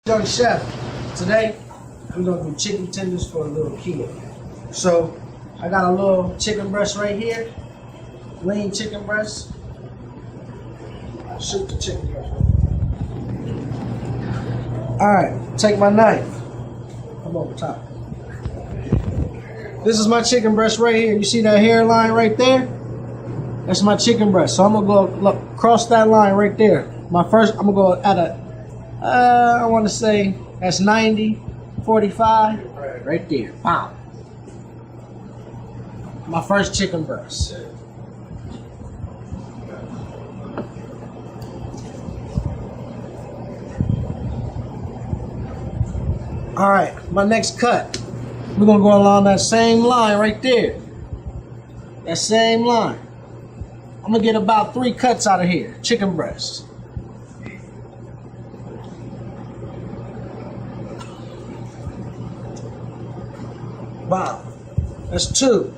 Young Chef. Today we're gonna do chicken tenders for a little kid. So I got a little chicken breast right here, lean chicken breast. I'll shoot the chicken breast. All right, take my knife. Come over top. This is my chicken breast right here. You see that hairline right there? That's my chicken breast. So I'm gonna go look cross that line right there. I'm gonna go at a I want to say that's 90, 45, right there. Wow. My first chicken breast. All right, my next cut. We're gonna go along that same line right there. That same line. I'm gonna get about 3 cuts out of here. Chicken breast. Wow, that's 2.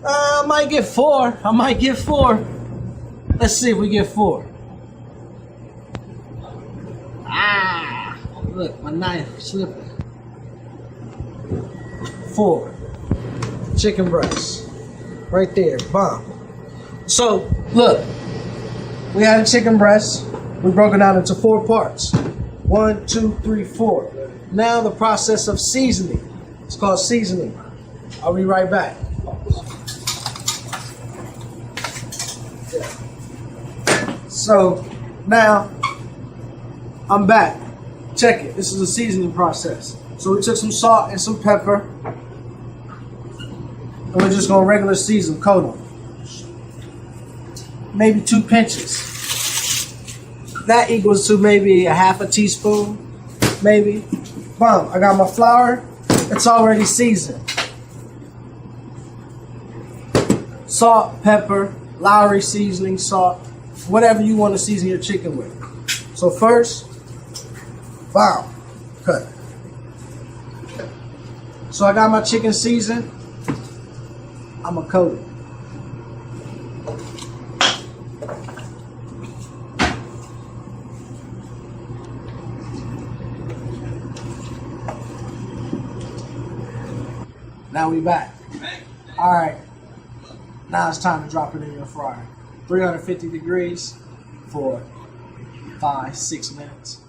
I might get 4. I might get 4. Let's see if we get 4. Ah, look, my knife slipping. 4 chicken breasts, right there. Bomb. So look, we had a chicken breast. We broke it down into 4 parts. 1, 2, 3, 4. Now the process of seasoning. It's called seasoning. I'll be right back. So now I'm back. Check it. This is a seasoning process. So we took some salt and some pepper, and we're just gonna regular season, coat them. Maybe 2 pinches. That equals to maybe a half a teaspoon, maybe. Boom. I got my flour. It's already seasoned. Salt, pepper, Lowry seasoning, salt, whatever you want to season your chicken with. So first, wow, cut. So I got my chicken seasoned. I'm gonna coat it. Now we back. All right. Now it's time to drop it in your fryer. 350 degrees for 5-6 minutes.